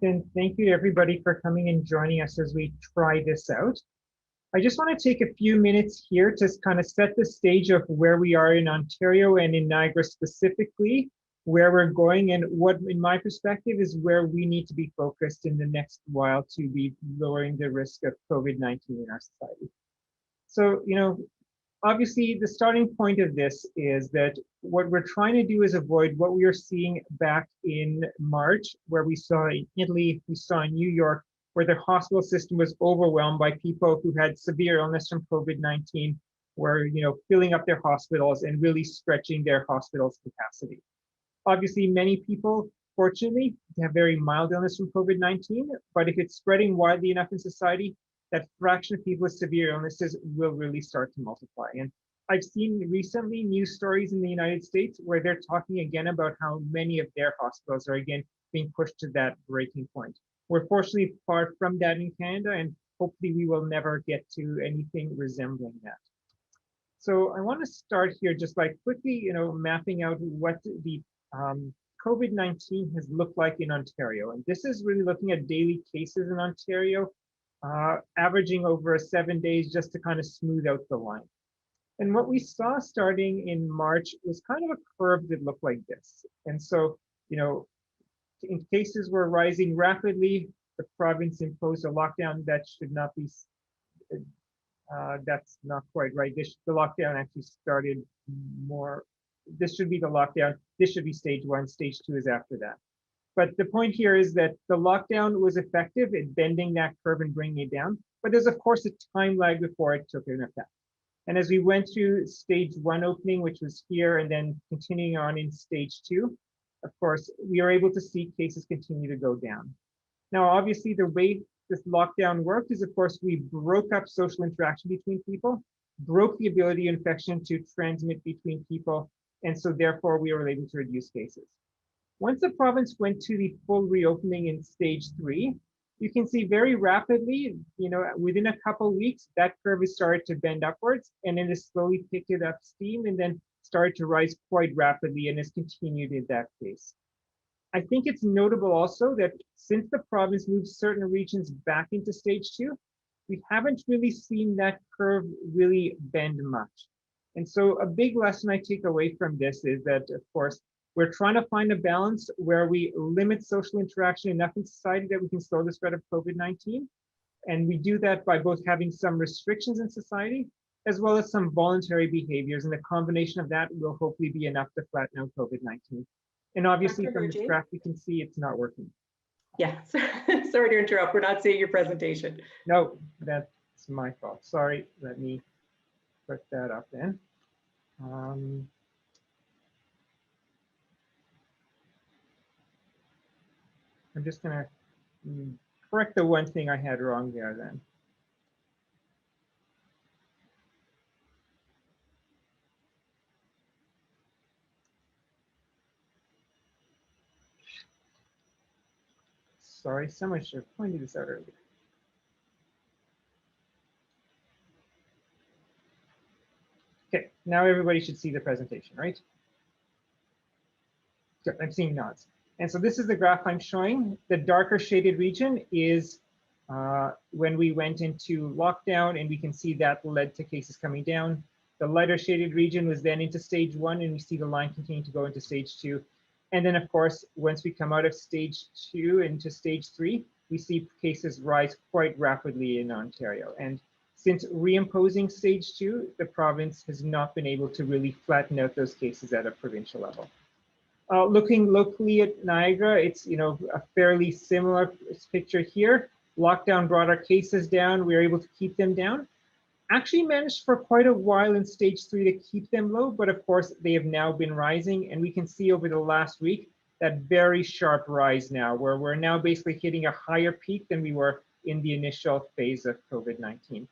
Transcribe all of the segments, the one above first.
and thank you to everybody for coming and joining us as we try this out. I just want to take a few minutes here to kind of set the stage of where we are in Ontario and in Niagara specifically, where we're going, and what, in my perspective, is where we need to be focused in the next while to be lowering the risk of COVID-19 in our society. So, obviously, the starting point of this is that what we're trying to do is avoid what we were seeing back in March, where we saw in Italy, we saw in New York, where the hospital system was overwhelmed by people who had severe illness from COVID-19, were filling up their hospitals and really stretching their hospitals' capacity. Obviously, many people, fortunately, have very mild illness from COVID-19, but if it's spreading widely enough in society, that fraction of people with severe illnesses will really start to multiply. And I've seen recently news stories in the United States where they're talking again about how many of their hospitals are again being pushed to that breaking point. We're fortunately far from that in Canada, and hopefully we will never get to anything resembling that. So I want to start here just by quickly, mapping out what the COVID-19 has looked like in Ontario. And this is really looking at daily cases in Ontario, averaging over 7 days just to kind of smooth out the line. And what we saw starting in March was kind of a curve that looked like this. And so, in cases were rising rapidly, the province imposed a lockdown that should not be, that's not quite right. The lockdown actually started more, this should be the lockdown. This should be stage 1, stage 2 is after that. But the point here is that the lockdown was effective at bending that curve and bringing it down. But there's, of course, a time lag before it took an effect. And as we went through stage 1 opening, which was here, and then continuing on in stage 2, of course, we are able to see cases continue to go down. Now, obviously, the way this lockdown worked is, of course, we broke up social interaction between people, broke the ability of infection to transmit between people, and so therefore we were able to reduce cases. Once the province went to the full reopening in stage 3, you can see very rapidly, within a couple of weeks, that curve has started to bend upwards, and then it slowly picked it up steam and then started to rise quite rapidly and has continued in that case. I think it's notable also that since the province moved certain regions back into stage 2, we haven't really seen that curve really bend much. And so a big lesson I take away from this is that, of course, we're trying to find a balance where we limit social interaction enough in society that we can slow the spread of COVID-19. And we do that by both having some restrictions in society, as well as some voluntary behaviors. And the combination of that will hopefully be enough to flatten out COVID-19. And obviously from this graph, we can see it's not working. Yeah, sorry to interrupt. We're not seeing your presentation. No, that's my fault. Sorry, let me put that up then. I'm just going to correct the one thing I had wrong there then. Sorry, someone should have pointed this out earlier. Okay, now everybody should see the presentation, right? Good, I'm seeing nods. And so this is the graph I'm showing. The darker shaded region is when we went into lockdown, and we can see that led to cases coming down. The lighter shaded region was then into stage 1, and we see the line continue to go into stage 2. And then, of course, once we come out of stage 2 into stage 3, we see cases rise quite rapidly in Ontario. And since reimposing stage 2, the province has not been able to really flatten out those cases at a provincial level. Looking locally at Niagara, it's a fairly similar picture here. Lockdown brought our cases down. We were able to keep them down. Actually managed for quite a while in stage 3 to keep them low, but of course they have now been rising, and we can see over the last week that very sharp rise now, where we're now basically hitting a higher peak than we were in the initial phase of COVID-19.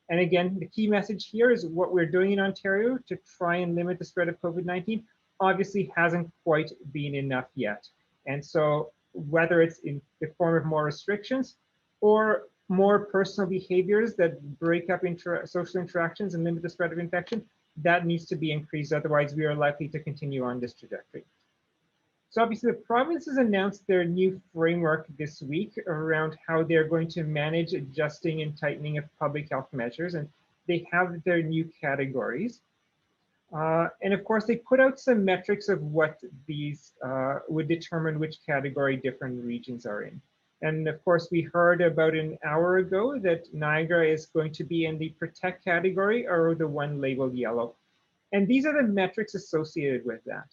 And again, the key message here is what we're doing in Ontario to try and limit the spread of COVID-19 obviously hasn't quite been enough yet. And so whether it's in the form of more restrictions or more personal behaviors that break up social interactions and limit the spread of infection, that needs to be increased. Otherwise, we are likely to continue on this trajectory. So obviously the province has announced their new framework this week around how they're going to manage adjusting and tightening of public health measures, and they have their new categories. And of course, they put out some metrics of what these would determine which category different regions are in. And of course, we heard about an hour ago that Niagara is going to be in the protect category or the one labeled yellow. And these are the metrics associated with that.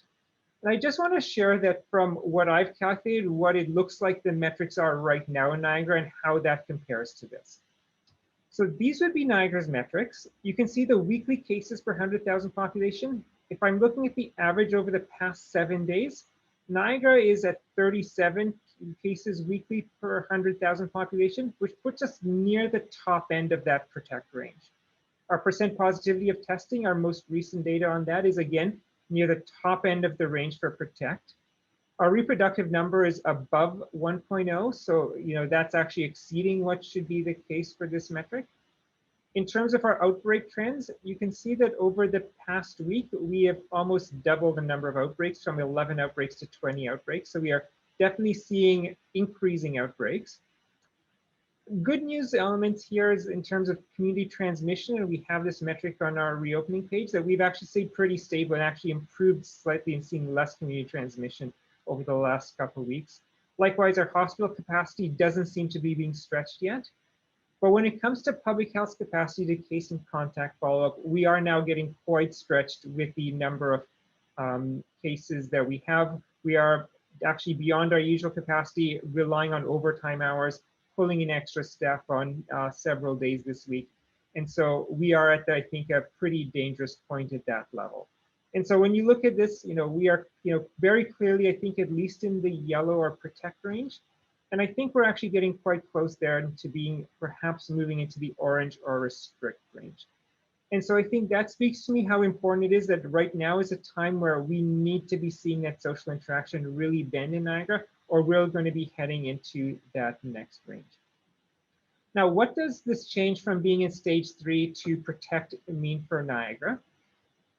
And I just want to share that from what I've calculated, what it looks like the metrics are right now in Niagara and how that compares to this. So these would be Niagara's metrics. You can see the weekly cases per 100,000 population. If I'm looking at the average over the past 7 days, Niagara is at 37 cases weekly per 100,000 population, which puts us near the top end of that protect range. Our percent positivity of testing, our most recent data on that is again near the top end of the range for protect. Our reproductive number is above 1.0, so that's actually exceeding what should be the case for this metric. In terms of our outbreak trends, you can see that over the past week, we have almost doubled the number of outbreaks from 11 outbreaks to 20 outbreaks. So we are definitely seeing increasing outbreaks. Good news elements here is in terms of community transmission, and we have this metric on our reopening page that we've actually stayed pretty stable and actually improved slightly in seeing less community transmission over the last couple of weeks. Likewise, our hospital capacity doesn't seem to be being stretched yet. But when it comes to public health capacity to case and contact follow-up, we are now getting quite stretched with the number of cases that we have. We are actually beyond our usual capacity, relying on overtime hours, pulling in extra staff on several days this week. And so we are at, I think, a pretty dangerous point at that level. And so when you look at this, we are, very clearly, I think, at least in the yellow or protect range. And I think we're actually getting quite close there to being perhaps moving into the orange or restrict range. And so I think that speaks to me how important it is that right now is a time where we need to be seeing that social interaction really bend in Niagara, or we're going to be heading into that next range. Now, what does this change from being in stage 3 to protect mean for Niagara?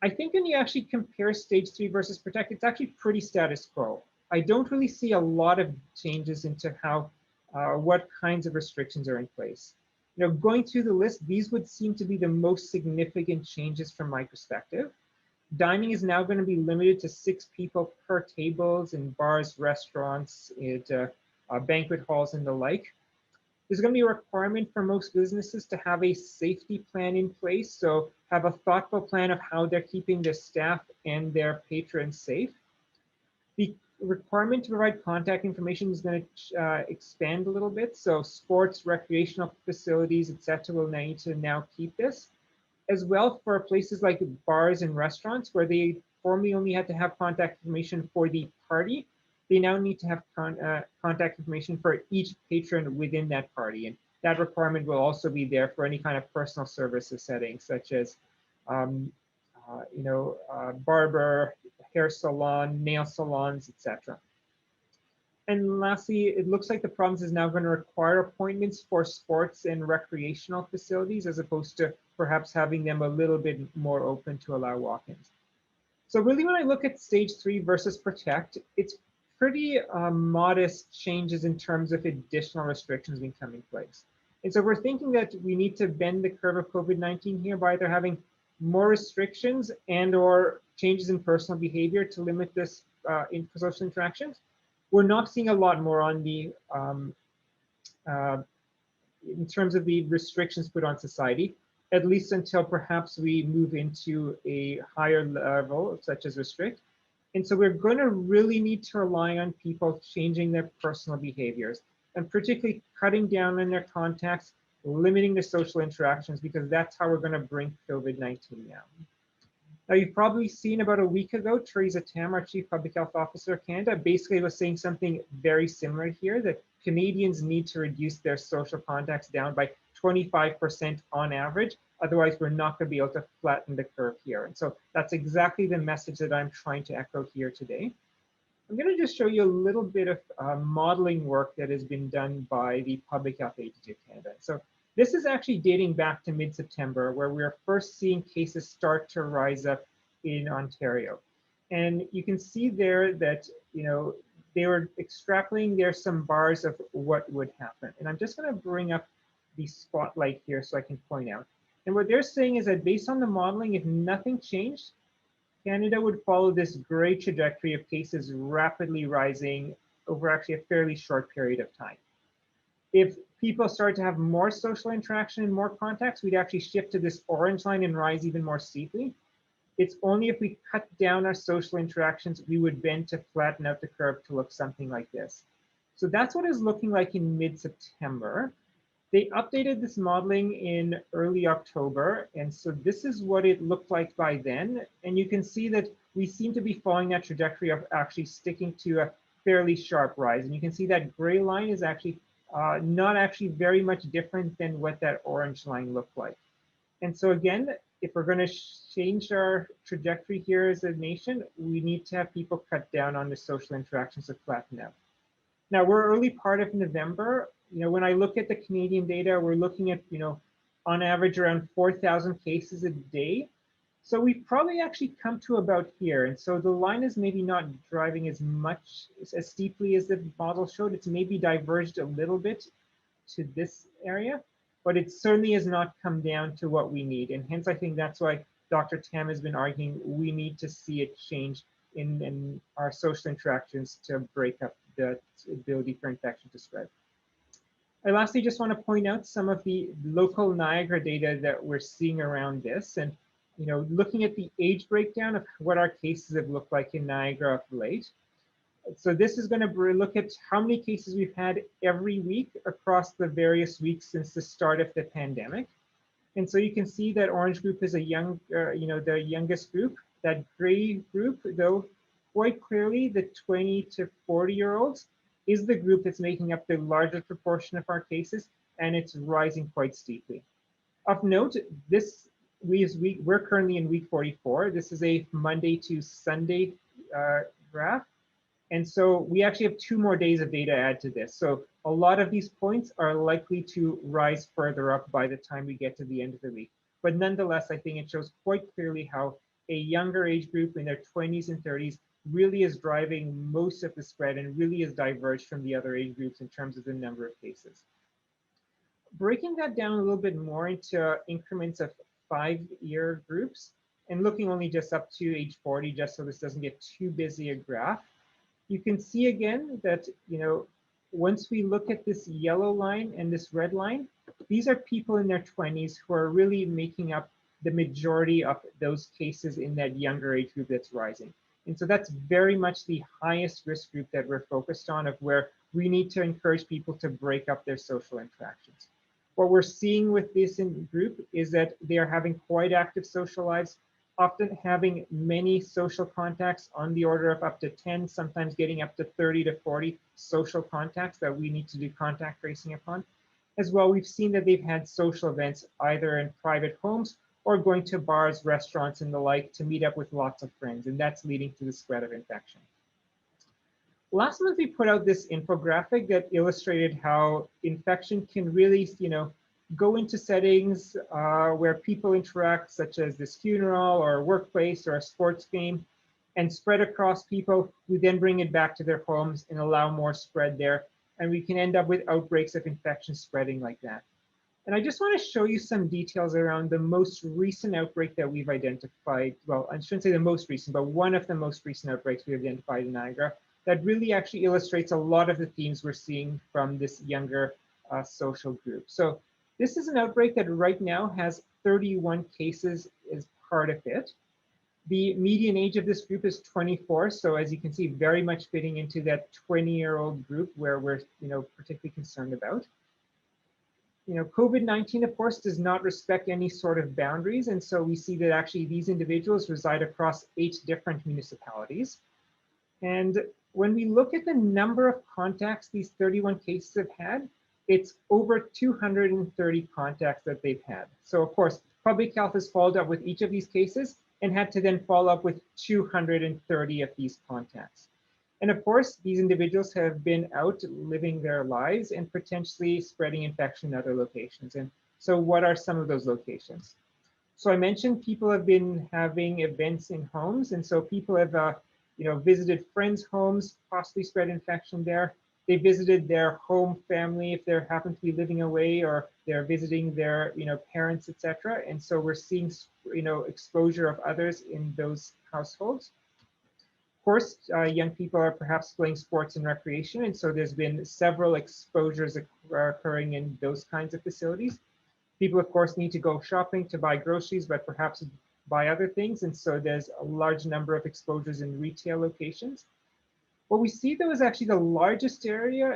I think when you actually compare stage 3 versus protect, it's actually pretty status quo. I don't really see a lot of changes into how, what kinds of restrictions are in place. Going through the list, these would seem to be the most significant changes from my perspective. Dining is now going to be limited to 6 people per tables in bars, restaurants, banquet halls, and the like. There's going to be a requirement for most businesses to have a safety plan in place, so have a thoughtful plan of how they're keeping their staff and their patrons safe. The requirement to provide contact information is going to expand a little bit, so sports, recreational facilities, etc. will need to now keep this. As well, for places like bars and restaurants where they formerly only had to have contact information for the party, they now need to have contact information for each patron within that party. And that requirement will also be there for any kind of personal services settings, such as, barber, hair salon, nail salons, etc. And lastly, it looks like the province is now going to require appointments for sports and recreational facilities, as opposed to perhaps having them a little bit more open to allow walk-ins. So really, when I look at stage 3 versus protect, it's pretty modest changes in terms of additional restrictions being come in place. And so we're thinking that we need to bend the curve of COVID-19 here by either having more restrictions and or changes in personal behavior to limit this in social interactions. We're not seeing a lot more on the, in terms of the restrictions put on society, at least until perhaps we move into a higher level, such as restrict. And so we're going to really need to rely on people changing their personal behaviors, and particularly cutting down on their contacts, limiting their social interactions, because that's how we're going to bring COVID-19 down. Now, you've probably seen about a week ago, Theresa Tam, our Chief Public Health Officer of Canada, basically was saying something very similar here, that Canadians need to reduce their social contacts down by 25% on average. Otherwise, we're not going to be able to flatten the curve here. And so that's exactly the message that I'm trying to echo here today. I'm going to just show you a little bit of modeling work that has been done by the Public Health Agency of Canada. So this is actually dating back to mid-September, where we are first seeing cases start to rise up in Ontario. And you can see there that, they were extrapolating there some bars of what would happen. And I'm just going to bring up the spotlight here so I can point out. And what they're saying is that based on the modeling, if nothing changed, Canada would follow this great trajectory of cases rapidly rising over actually a fairly short period of time. If people start to have more social interaction and more contacts, we'd actually shift to this orange line and rise even more steeply. It's only if we cut down our social interactions, we would bend to flatten out the curve to look something like this. So that's what it's looking like in mid-September. They updated this modeling in early October, and so this is what it looked like by then. And you can see that we seem to be following that trajectory of actually sticking to a fairly sharp rise. And you can see that gray line is actually not actually very much different than what that orange line looked like. And so again, if we're going to change our trajectory here as a nation, we need to have people cut down on the social interactions to flatten out. Now, we're early part of November. When I look at the Canadian data, we're looking at, on average around 4,000 cases a day. So we've probably actually come to about here. And so the line is maybe not driving as much, as steeply as the model showed. It's maybe diverged a little bit to this area, but it certainly has not come down to what we need. And hence, I think that's why Dr. Tam has been arguing we need to see a change in our social interactions to break up the ability for infection to spread. I lastly just want to point out some of the local Niagara data that we're seeing around this. And looking at the age breakdown of what our cases have looked like in Niagara of late. So this is going to look at how many cases we've had every week across the various weeks since the start of the pandemic. And so you can see that orange group is a young, the youngest group. That gray group, though, quite clearly the 20 to 40-year-olds is the group that's making up the largest proportion of our cases, and it's rising quite steeply. Of note, we're currently in week 44. This is a Monday to Sunday graph. And so we actually have 2 more days of data to add to this. So a lot of these points are likely to rise further up by the time we get to the end of the week. But nonetheless, I think it shows quite clearly how a younger age group in their 20s and 30s really is driving most of the spread and really is diverged from the other age groups in terms of the number of cases. Breaking that down a little bit more into increments of 5-year groups and looking only just up to age 40, just so this doesn't get too busy a graph, you can see again that, once we look at this yellow line and this red line, these are people in their 20s who are really making up the majority of those cases in that younger age group that's rising. And so that's very much the highest risk group that we're focused on, of where we need to encourage people to break up their social interactions. What we're seeing with this group is that they are having quite active social lives, often having many social contacts on the order of up to 10, sometimes getting up to 30 to 40 social contacts that we need to do contact tracing upon. As well, we've seen that they've had social events either in private homes or going to bars, restaurants, and the like to meet up with lots of friends, and that's leading to the spread of infection. Last month, we put out this infographic that illustrated how infection can really, go into settings where people interact, such as this funeral or a workplace or a sports game, and spread across people who then bring it back to their homes and allow more spread there. And we can end up with outbreaks of infection spreading like that. And I just want to show you some details around the most recent outbreak that we've identified. Well, I shouldn't say the most recent, but one of the most recent outbreaks we've identified in Niagara that really actually illustrates a lot of the themes we're seeing from this younger social group. So this is an outbreak that right now has 31 cases as part of it. The median age of this group is 24. So as you can see, very much fitting into that 20-year-old group where we're particularly concerned about. COVID-19, of course, does not respect any sort of boundaries. And so we see that actually these individuals reside across 8 different municipalities. And when we look at the number of contacts these 31 cases have had, it's over 230 contacts that they've had. So of course, public health has followed up with each of these cases and had to then follow up with 230 of these contacts. And of course, these individuals have been out living their lives and potentially spreading infection in other locations. And so what are some of those locations? So I mentioned people have been having events in homes, and so people have visited friends' homes, possibly spread infection there. They visited their home family if they happen to be living away, or they're visiting their parents, etc. And so we're seeing exposure of others in those households. Of course, young people are perhaps playing sports and recreation, and so there's been several exposures occurring in those kinds of facilities. People, of course, need to go shopping to buy groceries, but perhaps buy other things, and so there's a large number of exposures in retail locations. What we see, though, is actually the largest area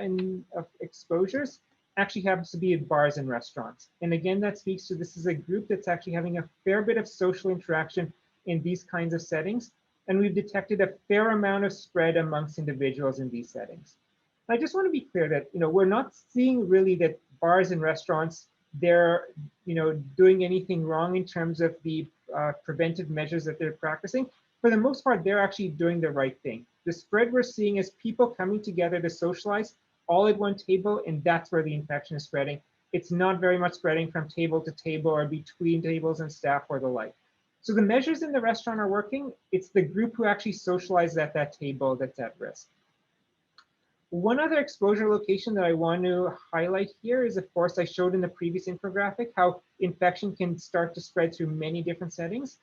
of exposures actually happens to be in bars and restaurants. And again, that speaks to this is a group that's actually having a fair bit of social interaction in these kinds of settings. And we've detected a fair amount of spread amongst individuals in these settings. I just want to be clear that we're not seeing really that bars and restaurants, they're doing anything wrong in terms of the preventive measures that they're practicing. For the most part, they're actually doing the right thing. The spread we're seeing is people coming together to socialize all at one table, and that's where the infection is spreading. It's not very much spreading from table to table or between tables and staff or the like. So the measures in the restaurant are working. It's the group who actually socialize at that table that's at risk. One other exposure location that I want to highlight here is, of course, I showed in the previous infographic how infection can start to spread through many different settings.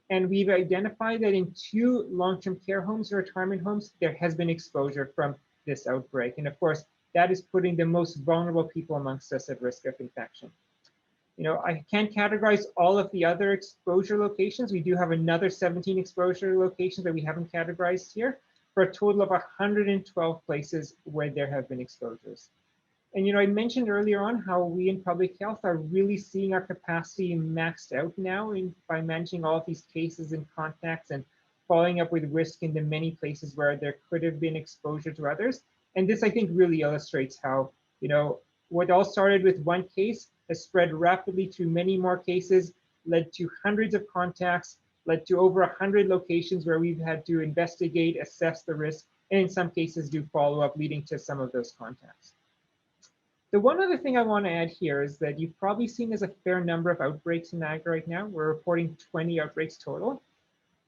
And we've identified that in 2 long-term care homes or retirement homes, there has been exposure from this outbreak. And of course, that is putting the most vulnerable people amongst us at risk of infection. I can't categorize all of the other exposure locations. We do have another 17 exposure locations that we haven't categorized here, for a total of 112 places where there have been exposures. And I mentioned earlier on how we in public health are really seeing our capacity maxed out now by managing all of these cases and contacts and following up with risk in the many places where there could have been exposure to others. And this, I think, really illustrates how, what all started with one case has spread rapidly to many more cases, led to hundreds of contacts, led to over 100 locations where we've had to investigate, assess the risk, and in some cases do follow-up leading to some of those contacts. The one other thing I want to add here is that you've probably seen there's a fair number of outbreaks in Niagara right now. We're reporting 20 outbreaks total.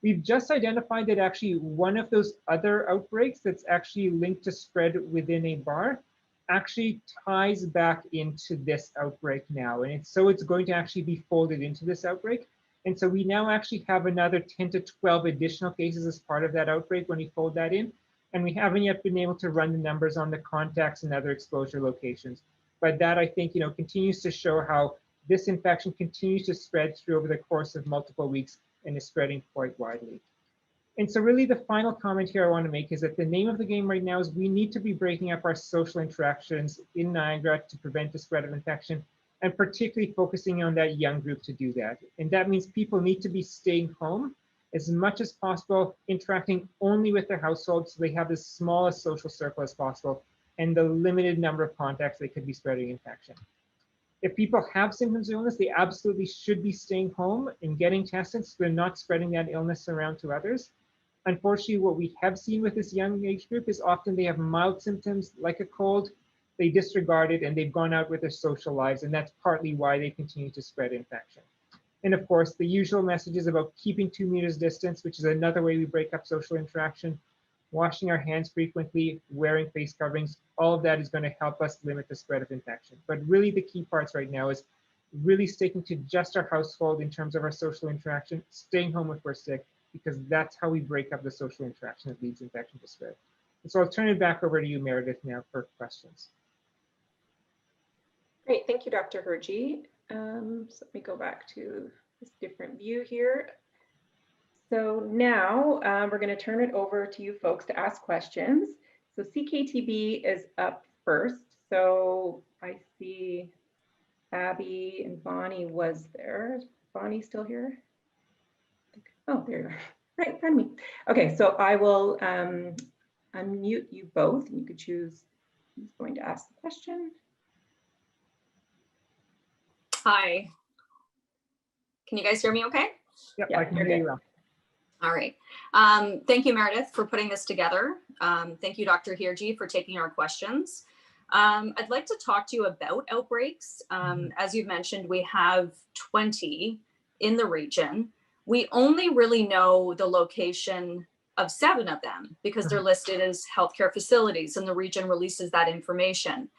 We've just identified that actually one of those other outbreaks that's actually linked to spread within a bar actually ties back into this outbreak now. And so it's going to actually be folded into this outbreak. And so we now actually have another 10 to 12 additional cases as part of that outbreak when we fold that in. And we haven't yet been able to run the numbers on the contacts and other exposure locations. But that, I think, continues to show how this infection continues to spread through over the course of multiple weeks and is spreading quite widely. And so really the final comment here I want to make is that the name of the game right now is we need to be breaking up our social interactions in Niagara to prevent the spread of infection, and particularly focusing on that young group to do that. And that means people need to be staying home as much as possible, interacting only with their households so they have as small a social circle as possible and the limited number of contacts they could be spreading infection. If people have symptoms of illness, they absolutely should be staying home and getting tested so they're not spreading that illness around to others. Unfortunately, what we have seen with this young age group is often they have mild symptoms like a cold, they disregard it and they've gone out with their social lives, and that's partly why they continue to spread infection. And of course, the usual messages about keeping 2 meters distance, which is another way we break up social interaction, washing our hands frequently, wearing face coverings, all of that is going to help us limit the spread of infection. But really the key parts right now is really sticking to just our household in terms of our social interaction, staying home if we're sick, because that's how we break up the social interaction that leads infection to spread. And so I'll turn it back over to you, Meredith, now for questions. Great, thank you, Dr. Hergy. So let me go back to this different view here. So now we're going to turn it over to you folks to ask questions. So CKTB is up first. So I see Abby and Bonnie was there. Is Bonnie still here? Oh, there you are. Right in front of me. Okay, so I will unmute you both and you could choose who's going to ask the question. Hi. Can you guys hear me okay? Yep, yeah, I can hear you well. All right. Thank you, Meredith, for putting this together. Thank you, Dr. Hergy, for taking our questions. I'd like to talk to you about outbreaks. As you've mentioned, we have 20 in the region. We only really know the location of 7 of them because they're listed as healthcare facilities and the region releases that information.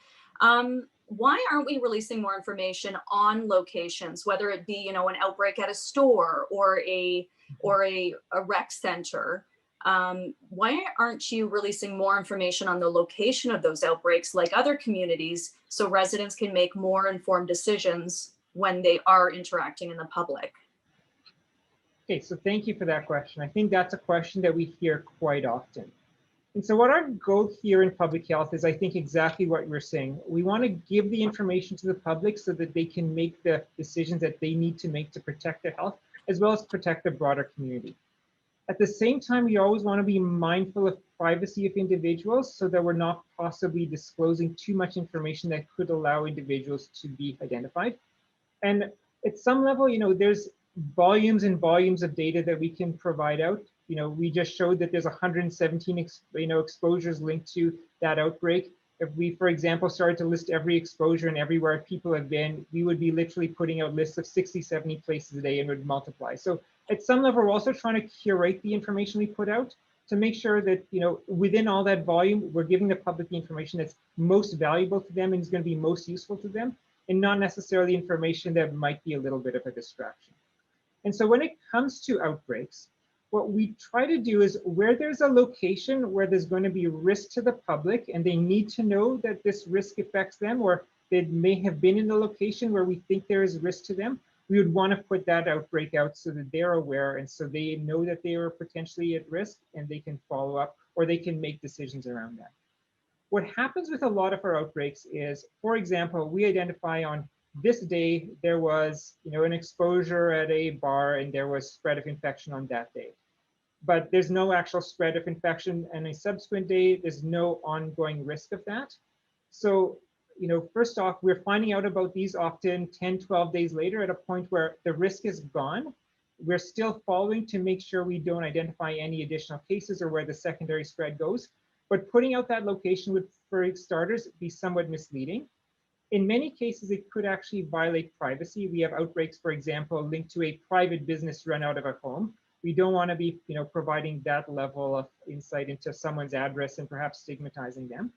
Why aren't we releasing more information on locations, whether it be, you know, an outbreak at a store or a rec center? Why aren't you releasing more information on the location of those outbreaks like other communities so residents can make more informed decisions when they are interacting in the public? Okay, so thank you for that question. I think that's a question that we hear quite often. And so what our goal here in public health is, I think, exactly what you're saying. We want to give the information to the public so that they can make the decisions that they need to make to protect their health, as well as protect the broader community. At the same time, we always want to be mindful of privacy of individuals so that we're not possibly disclosing too much information that could allow individuals to be identified. And at some level, you know, there's volumes and volumes of data that we can provide out. You know, we just showed that there's 117 exposures linked to that outbreak. If we, for example, started to list every exposure and everywhere people have been, we would be literally putting out lists of 60, 70 places a day and would multiply. So at some level, we're also trying to curate the information we put out to make sure that, you know, within all that volume, we're giving the public the information that's most valuable to them and is going to be most useful to them, and not necessarily information that might be a little bit of a distraction. And so when it comes to outbreaks, what we try to do is where there's a location where there's going to be risk to the public and they need to know that this risk affects them, or they may have been in the location where we think there is risk to them, we would want to put that outbreak out so that they're aware and so they know that they are potentially at risk and they can follow up or they can make decisions around that. What happens with a lot of our outbreaks is, for example, we identify on this day there was, you know, an exposure at a bar and there was spread of infection on that day. But there's no actual spread of infection on a subsequent day. There's no ongoing risk of that. So, you know, first off, we're finding out about these often 10, 12 days later at a point where the risk is gone. We're still following to make sure we don't identify any additional cases or where the secondary spread goes. But putting out that location would, for starters, be somewhat misleading. In many cases, it could actually violate privacy. We have outbreaks, for example, linked to a private business run out of a home. We don't want to be, you know, providing that level of insight into someone's address and perhaps stigmatizing them.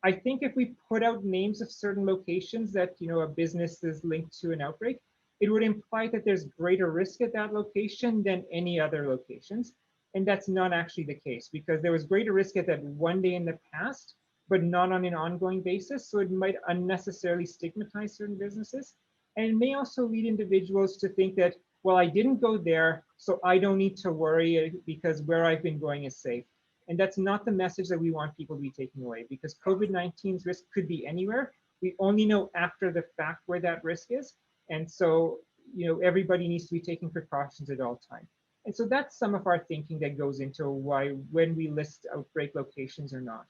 I think if we put out names of certain locations that, you know, a business is linked to an outbreak, it would imply that there's greater risk at that location than any other locations. And that's not actually the case, because there was greater risk at that one day in the past, but not on an ongoing basis. So it might unnecessarily stigmatize certain businesses. And it may also lead individuals to think that, well, I didn't go there, so I don't need to worry because where I've been going is safe. And that's not the message that we want people to be taking away, because COVID-19's risk could be anywhere. We only know after the fact where that risk is. And so, you know, everybody needs to be taking precautions at all times. And so that's some of our thinking that goes into why, when we list outbreak locations or not.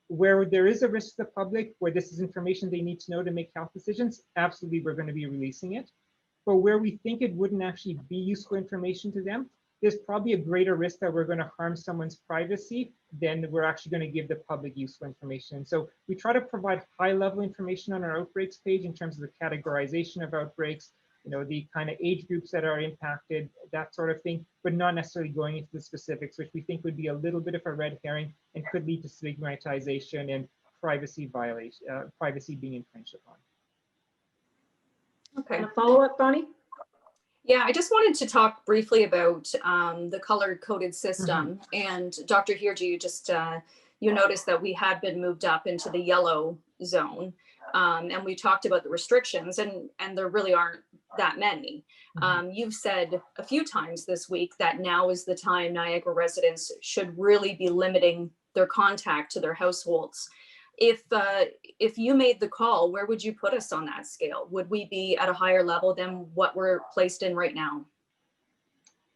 Where there is a risk to the public, where this is information they need to know to make health decisions, absolutely we're going to be releasing it. But where we think it wouldn't actually be useful information to them, there's probably a greater risk that we're going to harm someone's privacy than we're actually going to give the public useful information. And so we try to provide high-level information on our outbreaks page in terms of the categorization of outbreaks, you know, the kind of age groups that are impacted, that sort of thing, but not necessarily going into the specifics, which we think would be a little bit of a red herring and could lead to stigmatization and privacy violation, privacy being infringed upon. Okay. A follow-up, Bonnie? Yeah, I just wanted to talk briefly about the color-coded system. And Dr. Hirji, you just you noticed that we had been moved up into the yellow zone, and we talked about the restrictions, and there really aren't that many. You've said a few times this week that now is the time Niagara residents should really be limiting their contact to their households. If you made the call, where would you put us on that scale? Would we be at a higher level than what we're placed in right now?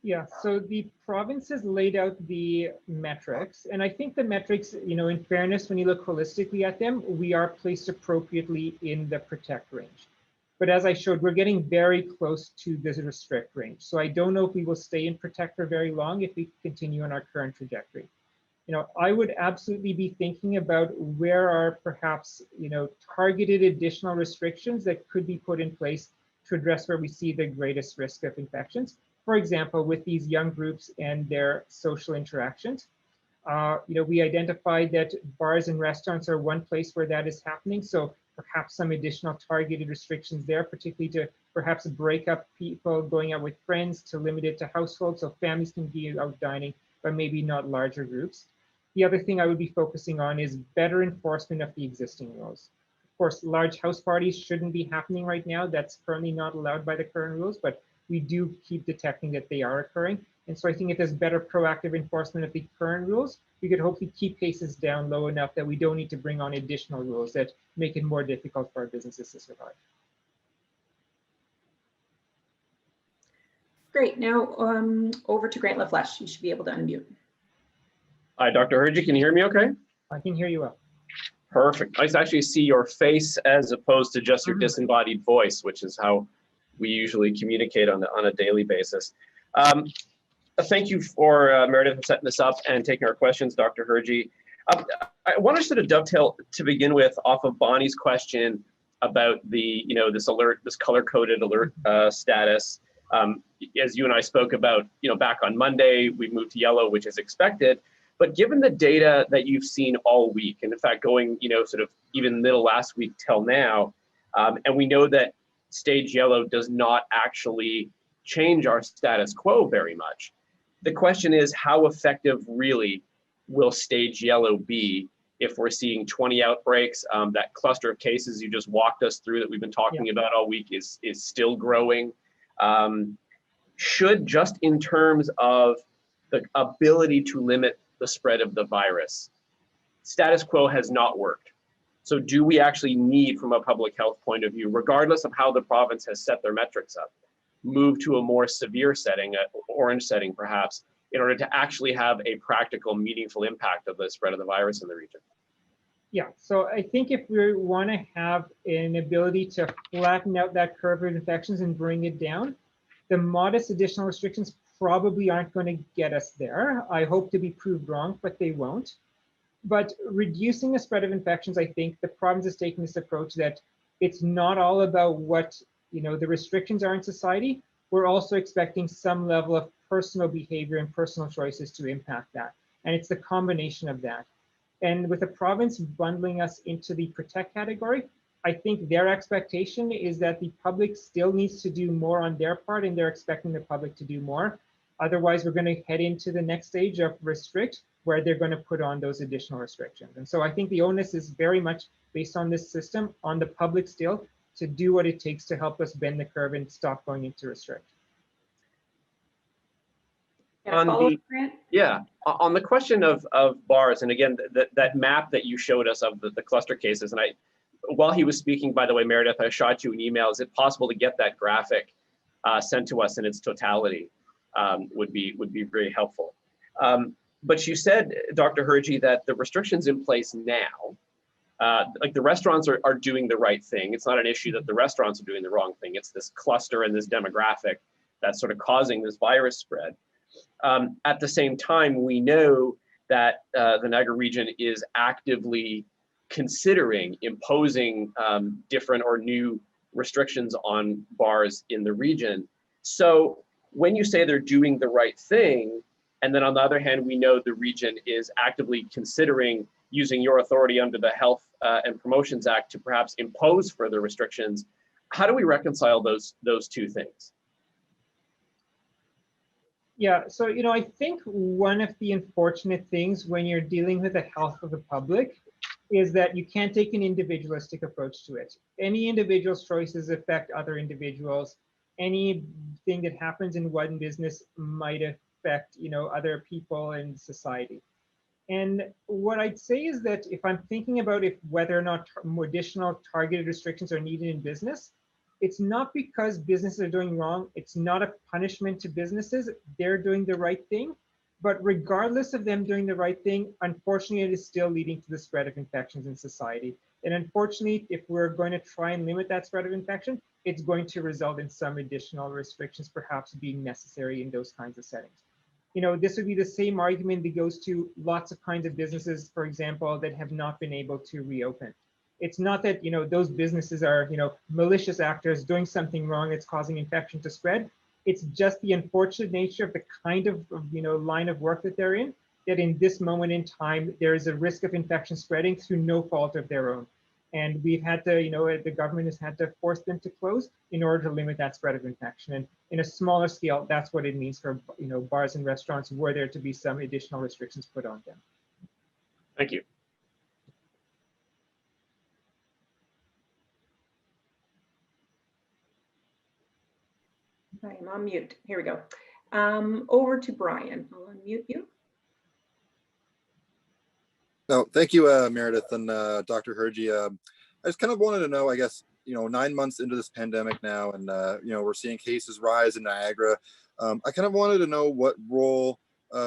Yeah, so the province has laid out the metrics, and I think the metrics, you know, in fairness, when you look holistically at them, we are placed appropriately in the protect range. But as I showed, we're getting very close to the restrict range. So I don't know if we will stay in protect for very long if we continue on our current trajectory. You know, I would absolutely be thinking about where are perhaps, you know, targeted additional restrictions that could be put in place to address where we see the greatest risk of infections. For example, with these young groups and their social interactions. We identified that bars and restaurants are one place where that is happening. So perhaps some additional targeted restrictions there, particularly to perhaps break up people going out with friends, to limit it to households so families can be out dining, but maybe not larger groups. The other thing I would be focusing on is better enforcement of the existing rules. Of course, large house parties shouldn't be happening right now. That's currently not allowed by the current rules, but we do keep detecting that they are occurring. And so I think if there's better proactive enforcement of the current rules, we could hopefully keep cases down low enough that we don't need to bring on additional rules that make it more difficult for our businesses to survive. Great. Now over to Grant LaFleche. You should be able to unmute. Hi, Dr. Hergy, can you hear me okay? I can hear you well. Perfect. Nice to actually see your face as opposed to just your disembodied voice, which is how we usually communicate on a daily basis. Thank you for Meredith for setting this up and taking our questions, Dr. Hergy. I want to sort of dovetail to begin with off of Bonnie's question about the, this alert, this color-coded alert status. As you and I spoke about, back on Monday, we moved to yellow, which is expected. But given the data that you've seen all week, and in fact, going, sort of even middle last week till now, and we know that stage yellow does not actually change our status quo very much. The question is, how effective really will stage yellow be if we're seeing 20 outbreaks? That cluster of cases you just walked us through that we've been talking about all week is still growing. Should, just in terms of the ability to limit the spread of the virus, status quo has not worked. So do we actually need, from a public health point of view, regardless of how the province has set their metrics up, move to a more severe setting, an orange setting perhaps, in order to actually have a practical, meaningful impact of the spread of the virus in the region? Yeah, so I think if we want to have an ability to flatten out that curve of infections and bring it down, the modest additional restrictions probably aren't going to get us there. I hope to be proved wrong, but they won't. But reducing the spread of infections, I think the province is taking this approach that it's not all about what the restrictions are in society. We're also expecting some level of personal behavior and personal choices to impact that. And it's the combination of that. And with the province bundling us into the protect category, I think their expectation is that the public still needs to do more on their part, and they're expecting the public to do more. Otherwise, we're going to head into the next stage of restrict, where they're going to put on those additional restrictions. And so I think the onus is very much based on this system, on the public still, to do what it takes to help us bend the curve and stop going into restrict. On the question of bars, and again, that map that you showed us of the cluster cases, and while he was speaking, by the way, Meredith, I shot you an email. Is it possible to get that graphic sent to us in its totality? Would be very helpful. But you said, Dr. Hergy, that the restrictions in place now, like the restaurants are doing the right thing. It's not an issue that the restaurants are doing the wrong thing. It's this cluster and this demographic that's sort of causing this virus spread. At the same time, we know that the Niagara region is actively considering imposing different or new restrictions on bars in the region. So when you say they're doing the right thing, and then on the other hand, we know the region is actively considering using your authority under the Health and Promotions Act to perhaps impose further restrictions, how do we reconcile those two things? Yeah, so I think one of the unfortunate things when you're dealing with the health of the public is that you can't take an individualistic approach to it. Any individual's choices affect other individuals. Anything that happens in one business might affect other people in society. And what I'd say is that if I'm thinking about whether or not more additional targeted restrictions are needed in business, it's not because businesses are doing wrong. It's not a punishment to businesses. They're doing the right thing. But regardless of them doing the right thing, unfortunately, it is still leading to the spread of infections in society. And unfortunately, if we're going to try and limit that spread of infection, it's going to result in some additional restrictions perhaps being necessary in those kinds of settings. This would be the same argument that goes to lots of kinds of businesses, for example, that have not been able to reopen. It's not that, those businesses are, malicious actors doing something wrong that's causing infection to spread. It's just the unfortunate nature of the kind of, line of work that they're in, that in this moment in time, there is a risk of infection spreading through no fault of their own. And we've had to, the government has had to force them to close in order to limit that spread of infection. And in a smaller scale, that's what it means for, bars and restaurants were there to be some additional restrictions put on them. Thank you. I am on mute. Here we go. Over to Brian. I'll unmute you. No, thank you, Meredith and Dr. Hergy. I just kind of wanted to know, I guess, 9 months into this pandemic now, and we're seeing cases rise in Niagara. I kind of wanted to know what role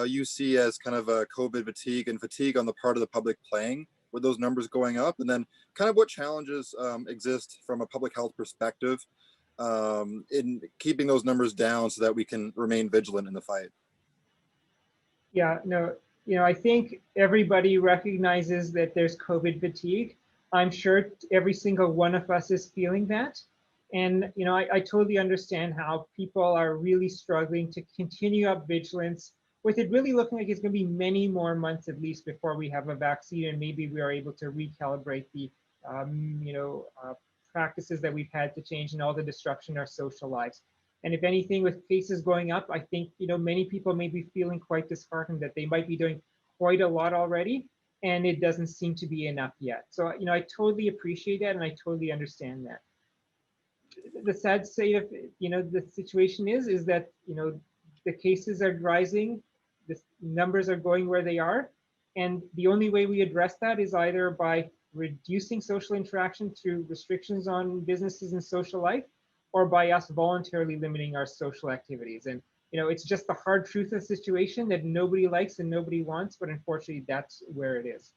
you see as kind of COVID fatigue and fatigue on the part of the public playing with those numbers going up, and then kind of what challenges exist from a public health perspective in keeping those numbers down so that we can remain vigilant in the fight. Yeah, no, I think everybody recognizes that there's COVID fatigue. I'm sure every single one of us is feeling that. And, I totally understand how people are really struggling to continue up vigilance, with it really looking like it's going to be many more months at least before we have a vaccine, and maybe we are able to recalibrate the, practices that we've had to change and all the disruption in our social lives. And if anything, with cases going up, I think, many people may be feeling quite disheartened that they might be doing quite a lot already, and it doesn't seem to be enough yet. So, I totally appreciate that, and I totally understand that. The sad state of, the situation is that, the cases are rising, the numbers are going where they are, and the only way we address that is either by reducing social interaction through restrictions on businesses and social life, or by us voluntarily limiting our social activities. And, it's just the hard truth of the situation that nobody likes and nobody wants, but unfortunately that's where it is.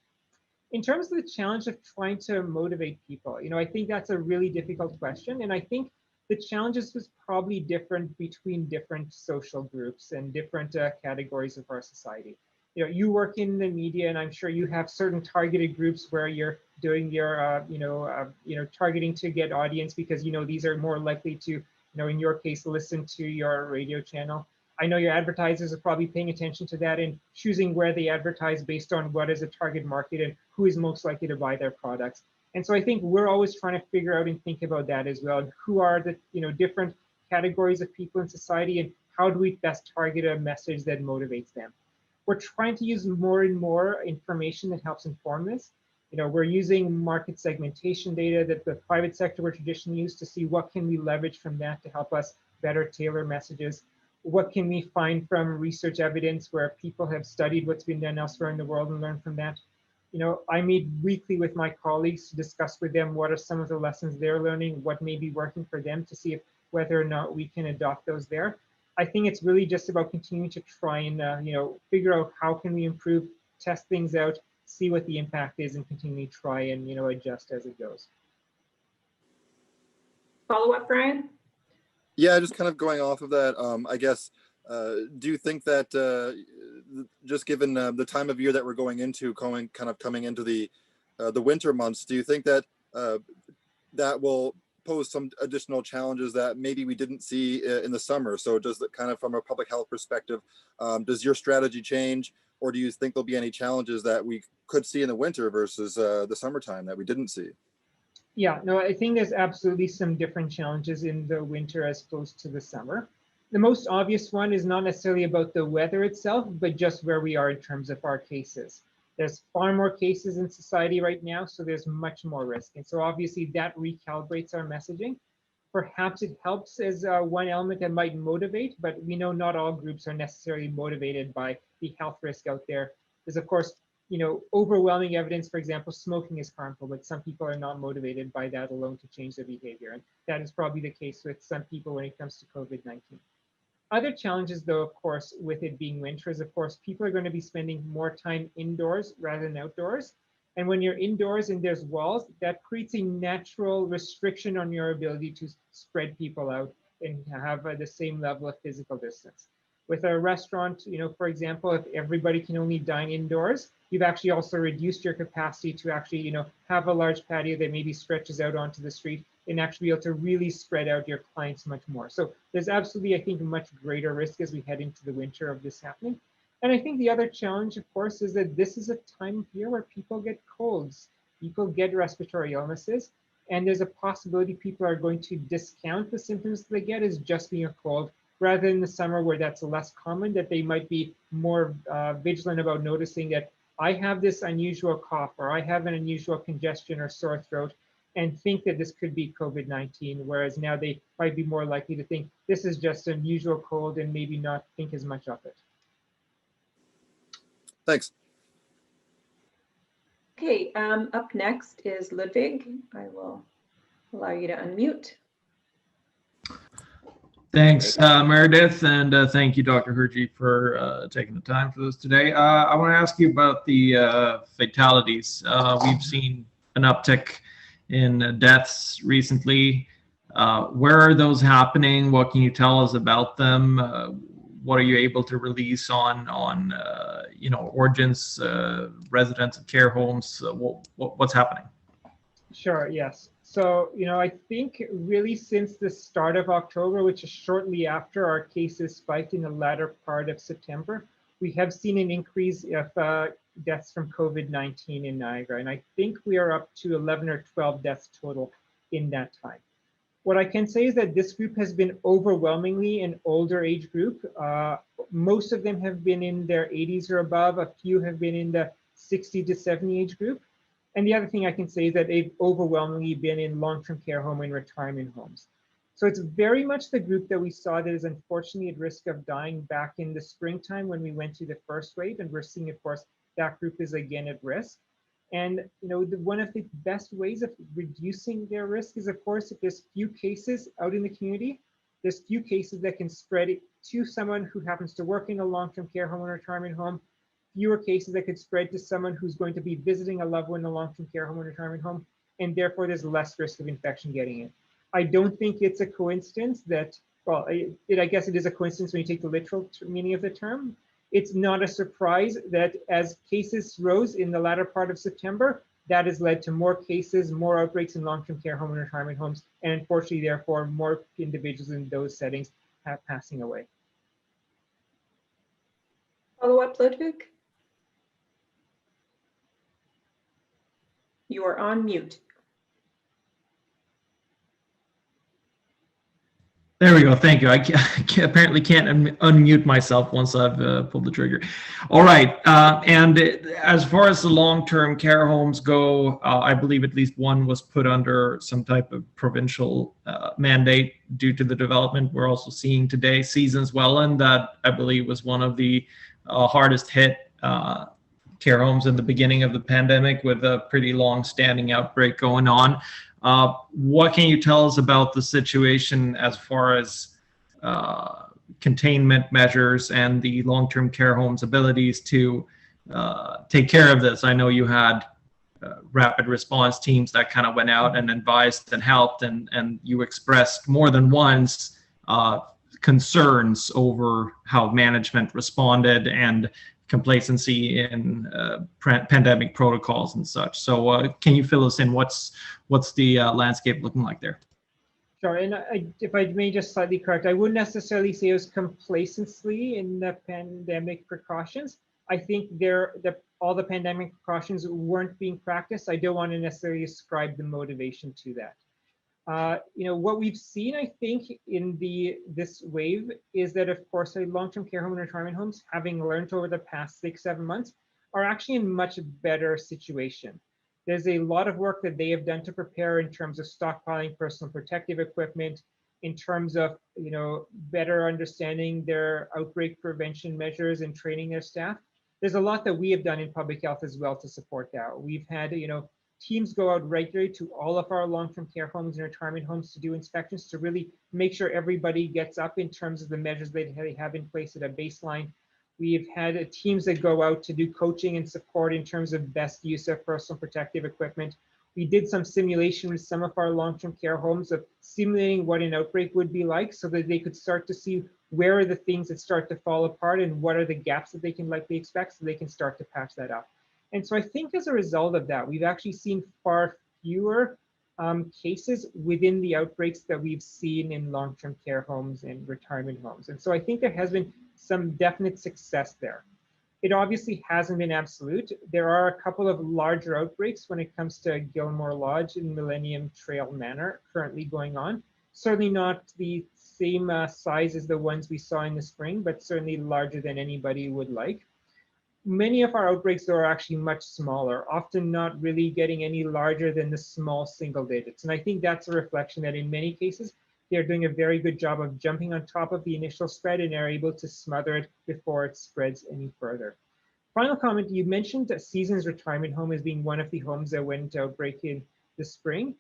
In terms of the challenge of trying to motivate people, I think that's a really difficult question. And I think the challenges was probably different between different social groups and different categories of our society. You work in the media, and I'm sure you have certain targeted groups where you're doing your, targeting to get audience because, these are more likely to, in your case, listen to your radio channel. I know your advertisers are probably paying attention to that and choosing where they advertise based on what is a target market and who is most likely to buy their products. And so I think we're always trying to figure out and think about that as well. And who are the, different categories of people in society, and how do we best target a message that motivates them? We're trying to use more and more information that helps inform this. We're using market segmentation data that the private sector would traditionally use to see what can we leverage from that to help us better tailor messages. What can we find from research evidence where people have studied what's been done elsewhere in the world and learn from that? I meet weekly with my colleagues to discuss with them what are some of the lessons they're learning, what may be working for them, to see if whether or not we can adopt those there. I think it's really just about continuing to try and, figure out how can we improve, test things out, see what the impact is, and continue to try and, adjust as it goes. Follow up, Brian? Yeah, just kind of going off of that, I guess, do you think that just given the time of year that we're going into, coming into the winter months, do you think that that will pose some additional challenges that maybe we didn't see in the summer? So does that kind of, from a public health perspective, does your strategy change, or do you think there'll be any challenges that we could see in the winter versus the summertime that we didn't see? Yeah, no, I think there's absolutely some different challenges in the winter as opposed to the summer. The most obvious one is not necessarily about the weather itself, but just where we are in terms of our cases. There's far more cases in society right now, so there's much more risk. And so obviously that recalibrates our messaging. Perhaps it helps as one element that might motivate, but we know not all groups are necessarily motivated by the health risk out there. There's, of course, overwhelming evidence, for example, smoking is harmful, but some people are not motivated by that alone to change their behavior. And that is probably the case with some people when it comes to COVID-19. Other challenges, though, of course, with it being winter is, of course, people are going to be spending more time indoors rather than outdoors. And when you're indoors and there's walls, that creates a natural restriction on your ability to spread people out and have the same level of physical distance. With a restaurant, for example, if everybody can only dine indoors, you've actually also reduced your capacity to actually, have a large patio that maybe stretches out onto the street and actually be able to really spread out your clients much more. So there's absolutely, I think, a much greater risk as we head into the winter of this happening. And I think the other challenge, of course, is that this is a time of year where people get colds, people get respiratory illnesses, and there's a possibility people are going to discount the symptoms they get as just being a cold, rather than the summer where that's less common, that they might be more vigilant about noticing that I have this unusual cough, or I have an unusual congestion or sore throat, and think that this could be COVID-19, whereas now they might be more likely to think this is just an unusual cold and maybe not think as much of it. Thanks. Okay, up next is Ludwig. I will allow you to unmute. Thanks, Meredith, and thank you, Dr. Hergy, for taking the time for this today. I want to ask you about the fatalities. We've seen an uptick in deaths recently. Where are those happening? What can you tell us about them? What are you able to release on origins, residents of care homes? What's happening? Sure, yes. So, I think really since the start of October, which is shortly after our cases spiked in the latter part of September, we have seen an increase of deaths from COVID-19 in Niagara. And I think we are up to 11 or 12 deaths total in that time. What I can say is that this group has been overwhelmingly an older age group. Most of them have been in their 80s or above. A few have been in the 60 to 70 age group. And the other thing I can say is that they've overwhelmingly been in long-term care home and retirement homes. So it's very much the group that we saw that is unfortunately at risk of dying back in the springtime when we went through the first wave. And we're seeing, of course, that group is again at risk. And one of the best ways of reducing their risk is, of course, if there's few cases out in the community, there's few cases that can spread it to someone who happens to work in a long-term care home or retirement home, fewer cases that could spread to someone who's going to be visiting a loved one in a long-term care home or retirement home, and therefore there's less risk of infection getting in. I don't think it's a coincidence that, well, I guess it is a coincidence when you take the literal meaning of the term. It's not a surprise that as cases rose in the latter part of September, that has led to more cases, more outbreaks in long-term care home and retirement homes, and unfortunately, therefore, more individuals in those settings passing away. Follow up, Ludwig? You are on mute. There we go. Thank you. I apparently can't unmute myself once I've pulled the trigger. All right. And as far as the long-term care homes go, I believe at least one was put under some type of provincial mandate due to the development we're also seeing today. Seasons Welland, that I believe was one of the hardest hit care homes in the beginning of the pandemic with a pretty long-standing outbreak going on. What can you tell us about the situation as far as containment measures and the long-term care homes' abilities to take care of this? I know you had rapid response teams that kind of went out and advised and helped, and you expressed more than once concerns over how management responded and complacency in pandemic protocols and such. So can you fill us in? What's the landscape looking like there? Sure, and if I may just slightly correct, I wouldn't necessarily say it was complacency in the pandemic precautions. I think all the pandemic precautions weren't being practiced. I don't want to necessarily ascribe the motivation to that. What we've seen, I think, in this wave is that, of course, long-term care home and retirement homes, having learned over the past 6-7 months, are actually in much better situation. There's a lot of work that they have done to prepare in terms of stockpiling personal protective equipment, in terms of better understanding their outbreak prevention measures and training their staff. There's a lot that we have done in public health as well to support that. We've had teams go out regularly to all of our long-term care homes and retirement homes to do inspections to really make sure everybody gets up in terms of the measures they have in place at a baseline. We've had teams that go out to do coaching and support in terms of best use of personal protective equipment. We did some simulation with some of our long-term care homes of simulating what an outbreak would be like so that they could start to see where are the things that start to fall apart and what are the gaps that they can likely expect so they can start to patch that up. And so I think as a result of that, we've actually seen far fewer cases within the outbreaks that we've seen in long-term care homes and retirement homes. And so I think there has been some definite success there. It obviously hasn't been absolute. There are a couple of larger outbreaks when it comes to Gilmore Lodge and Millennium Trail Manor currently going on. Certainly not the same size as the ones we saw in the spring, but certainly larger than anybody would like. Many of our outbreaks though are actually much smaller, often not really getting any larger than the small single digits. And I think that's a reflection that in many cases, they're doing a very good job of jumping on top of the initial spread and are able to smother it before it spreads any further. Final comment, you mentioned that Seasons Retirement Home as being one of the homes that went into outbreak in the spring.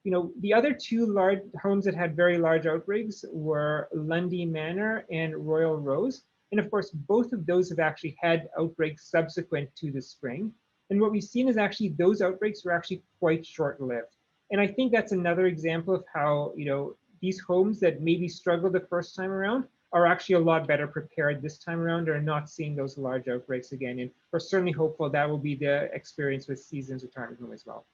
You know, the other two large homes that had very large outbreaks were Lundy Manor and Royal Rose. And of course, both of those have actually had outbreaks subsequent to the spring. And what we've seen is actually those outbreaks were actually quite short-lived. And I think that's another example of how, you know, these homes that maybe struggled the first time around are actually a lot better prepared this time around, or not seeing those large outbreaks again. And we're certainly hopeful that will be the experience with Seasons Retirement Home as well.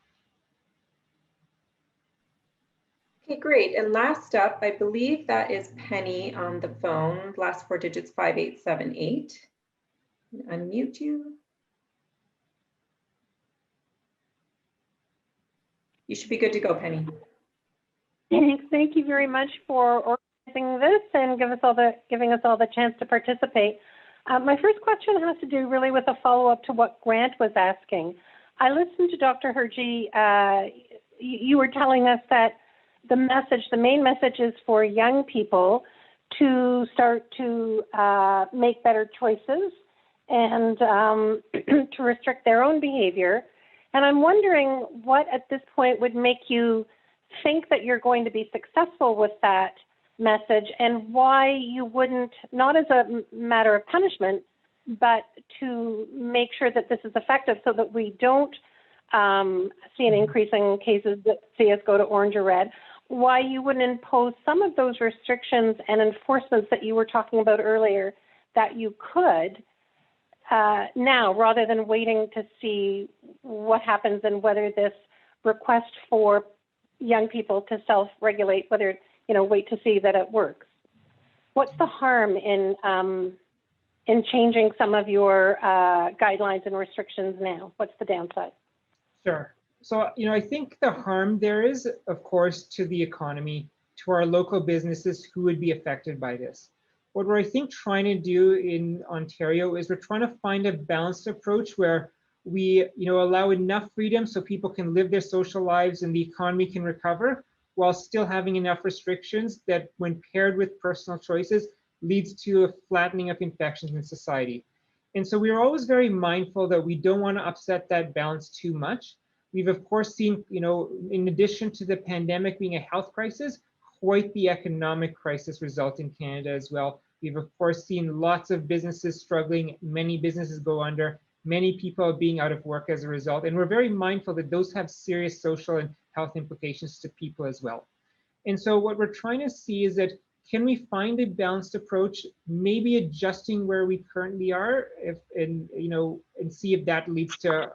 Okay, great. And last up, I believe that is Penny on the phone. Last four digits, 5878. Unmute you. You should be good to go, Penny. Thanks. Thank you very much for organizing this and giving us all the chance to participate. My first question has to do really with a follow-up to what Grant was asking. I listened to Dr. Hergy. You were telling us that the main message is for young people to start to make better choices and to restrict their own behavior. And I'm wondering what at this point would make you think that you're going to be successful with that message, and why you wouldn't, not as a matter of punishment, but to make sure that this is effective so that we don't see an increase in cases that see us go to orange or red, why you wouldn't impose some of those restrictions and enforcements that you were talking about earlier that you could now, rather than waiting to see what happens and whether this request for young people to self-regulate, whether, wait to see that it works. What's the harm in changing some of your guidelines and restrictions now? What's the downside? Sure. So, I think the harm there is, of course, to the economy, to our local businesses who would be affected by this. What we're, I think, trying to do in Ontario is we're trying to find a balanced approach where we, allow enough freedom so people can live their social lives and the economy can recover, while still having enough restrictions that, when paired with personal choices, leads to a flattening of infections in society. And so we're always very mindful that we don't want to upset that balance too much. We've, of course, seen, in addition to the pandemic being a health crisis, quite the economic crisis result in Canada as well. We've, of course, seen lots of businesses struggling, many businesses go under, many people being out of work as a result. And we're very mindful that those have serious social and health implications to people as well. And so what we're trying to see is that, can we find a balanced approach, maybe adjusting where we currently are, and see if that leads to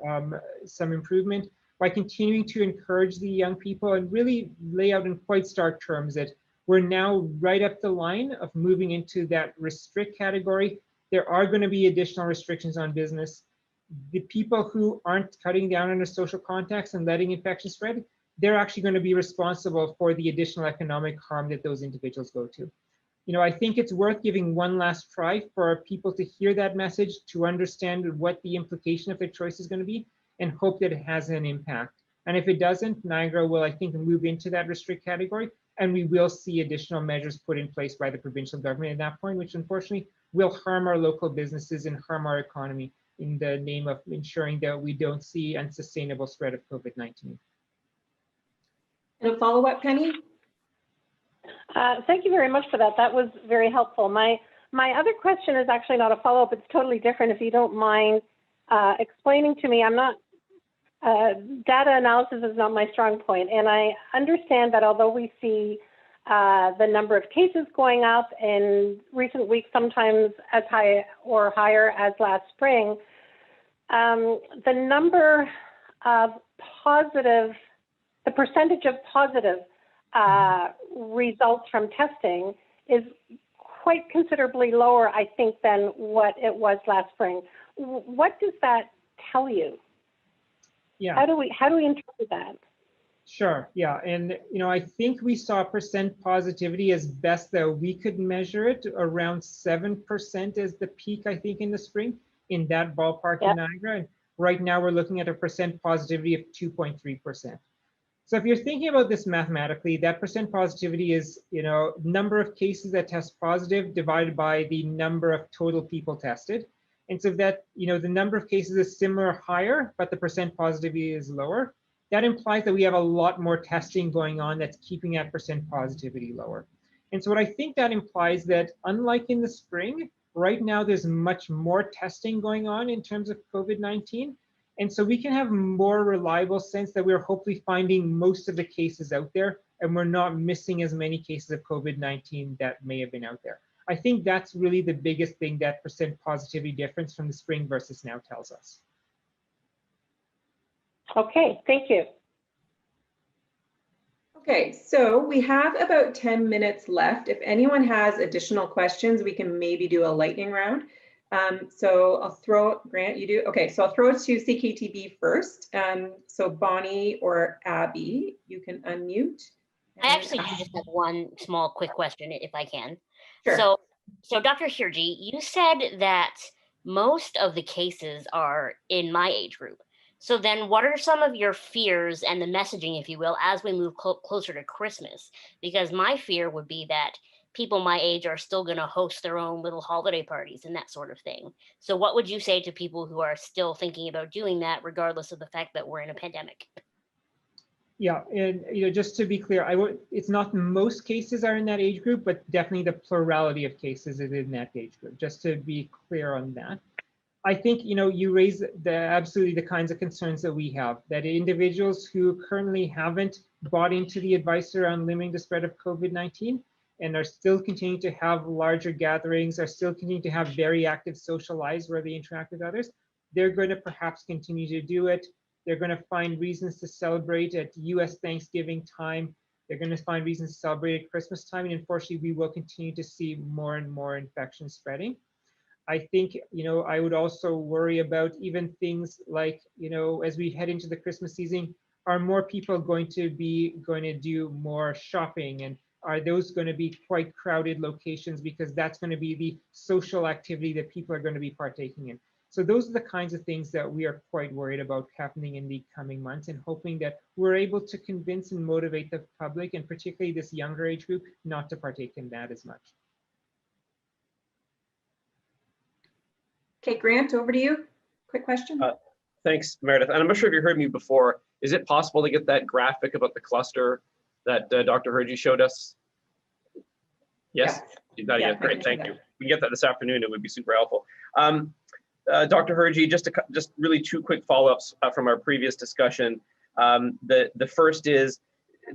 some improvement, by continuing to encourage the young people and really lay out in quite stark terms that we're now right up the line of moving into that restrict category. There are going to be additional restrictions on business. The people who aren't cutting down on their social contacts and letting infections spread, they're actually going to be responsible for the additional economic harm that those individuals go to. I think it's worth giving one last try for people to hear that message, to understand what the implication of their choice is going to be, and hope that it has an impact. And if it doesn't, Niagara will, I think, move into that restrict category, and we will see additional measures put in place by the provincial government at that point, which unfortunately will harm our local businesses and harm our economy in the name of ensuring that we don't see unsustainable spread of COVID-19. And a follow-up, Penny? Thank you very much for that. That was very helpful. My other question is actually not a follow-up. It's totally different. If you don't mind explaining to me, I'm not, data analysis is not my strong point. And I understand that although we see the number of cases going up in recent weeks, sometimes as high or higher as last spring, the number of positive, the percentage of positive results from testing is quite considerably lower, I think, than what it was last spring. What does that tell you? Yeah. How do we interpret that? Sure. Yeah. And, I think we saw percent positivity as best that we could measure it around 7% as the peak, I think, in the spring, in that ballpark in Niagara. And right now we're looking at a percent positivity of 2.3%. So if you're thinking about this mathematically, that percent positivity is, number of cases that test positive divided by the number of total people tested. And so that, the number of cases is similar, higher, but the percent positivity is lower. That implies that we have a lot more testing going on that's keeping that percent positivity lower. And so what I think that implies that, unlike in the spring, right now there's much more testing going on in terms of COVID-19. And so we can have more reliable sense that we're hopefully finding most of the cases out there, and we're not missing as many cases of COVID-19 that may have been out there. I think that's really the biggest thing that percent positivity difference from the spring versus now tells us. Okay, thank you. Okay, so we have about 10 minutes left. If anyone has additional questions, we can maybe do a lightning round. So I'll throw, Grant, you do? Okay, so I'll throw it to CKTB first. So Bonnie or Abby, you can unmute. I actually just have one small quick question, if I can. Sure. So Dr. Hirji, you said that most of the cases are in my age group. So then what are some of your fears and the messaging, if you will, as we move closer to Christmas? Because my fear would be that people my age are still going to host their own little holiday parties and that sort of thing. So what would you say to people who are still thinking about doing that, regardless of the fact that we're in a pandemic? Yeah, and just to be clear, it's not most cases are in that age group, but definitely the plurality of cases is in that age group, just to be clear on that. I think, you raise absolutely the kinds of concerns that we have, that individuals who currently haven't bought into the advice around limiting the spread of COVID-19 and are still continuing to have larger gatherings, are still continuing to have very active social lives where they interact with others, they're going to perhaps continue to do it. They're going to find reasons to celebrate at US Thanksgiving time. They're going to find reasons to celebrate at Christmas time. And unfortunately, we will continue to see more and more infections spreading. I think, I would also worry about even things like, as we head into the Christmas season, are more people going to do more shopping? And are those going to be quite crowded locations? Because that's going to be the social activity that people are going to be partaking in. So those are the kinds of things that we are quite worried about happening in the coming months, and hoping that we're able to convince and motivate the public, and particularly this younger age group, not to partake in that as much. Okay, Grant, over to you. Quick question. Thanks, Meredith. And I'm not sure if you heard me before. Is it possible to get that graphic about the cluster that Dr. Hirji showed us? Yes? You got it? Yeah, great, thank you. We can get that this afternoon. It would be super helpful. Dr. Hirji, just really two quick follow-ups from our previous discussion. The first is,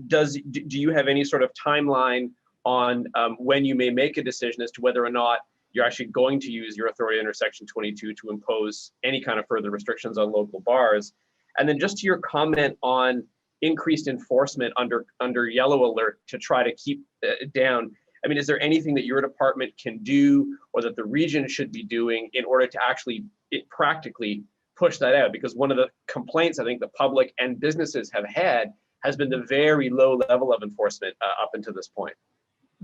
do you have any sort of timeline on when you may make a decision as to whether or not you're actually going to use your authority under Section 22 to impose any kind of further restrictions on local bars? And then just to your comment on increased enforcement under yellow alert to try to keep it down, I mean, is there anything that your department can do or that the region should be doing in order to actually practically push that out? Because one of the complaints I think the public and businesses have had has been the very low level of enforcement up until this point.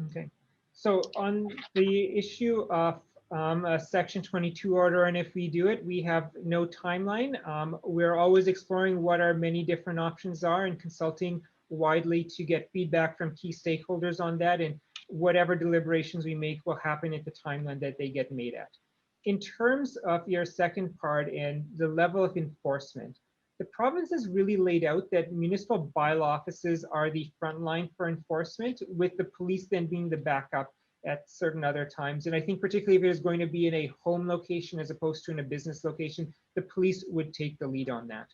Okay. So on the issue of a Section 22 order, and if we do it, we have no timeline. We're always exploring what our many different options are and consulting widely to get feedback from key stakeholders on that. And whatever deliberations we make will happen at the timeline that they get made at. In terms of your second part and the level of enforcement, the province has really laid out that municipal bylaw offices are the front line for enforcement, with the police then being the backup at certain other times. And I think particularly if it is going to be in a home location as opposed to in a business location, the police would take the lead on that.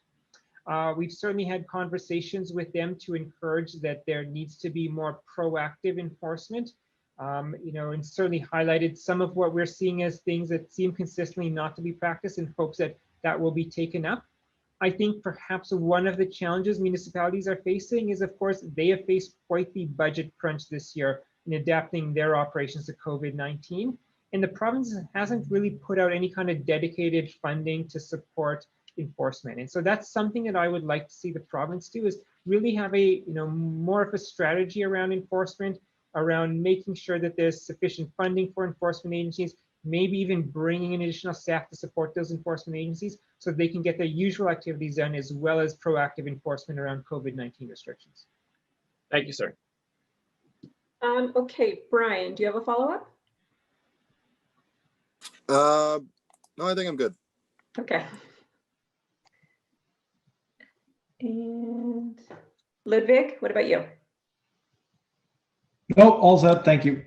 We've certainly had conversations with them to encourage that there needs to be more proactive enforcement, and certainly highlighted some of what we're seeing as things that seem consistently not to be practiced, in hopes that that will be taken up. I think perhaps one of the challenges municipalities are facing is, of course, they have faced quite the budget crunch this year in adapting their operations to COVID-19. And the province hasn't really put out any kind of dedicated funding to support enforcement. And so that's something that I would like to see the province do, is really have a, more of a strategy around enforcement, around making sure that there's sufficient funding for enforcement agencies, maybe even bringing in additional staff to support those enforcement agencies so they can get their usual activities done, as well as proactive enforcement around COVID-19 restrictions. Thank you, sir. Okay, Brian, do you have a follow-up? No, I think I'm good. Okay. And Ludwig, what about you? Nope, all set. Thank you.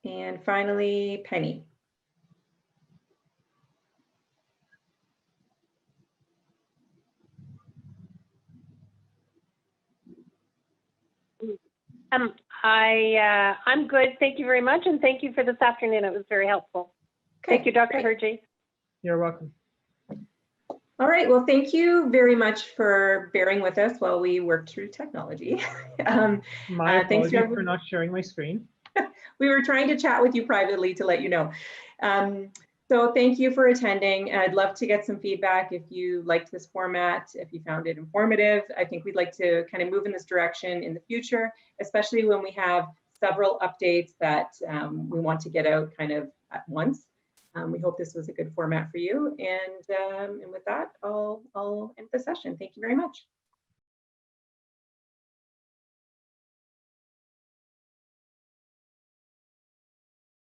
And finally, Penny. I'm good. Thank you very much, and thank you for this afternoon. It was very helpful. Okay, Thank you, Dr. great. Hergy. You're welcome. All right, well, thank you very much for bearing with us while we worked through technology. My Thanks apologies for not sharing my screen. We were trying to chat with you privately to let you know. So thank you for attending. I'd love to get some feedback if you liked this format, if you found it informative. I think we'd like to kind of move in this direction in the future, especially when we have several updates that we want to get out kind of at once. We hope this was a good format for you. And with that, I'll end the session. Thank you very much.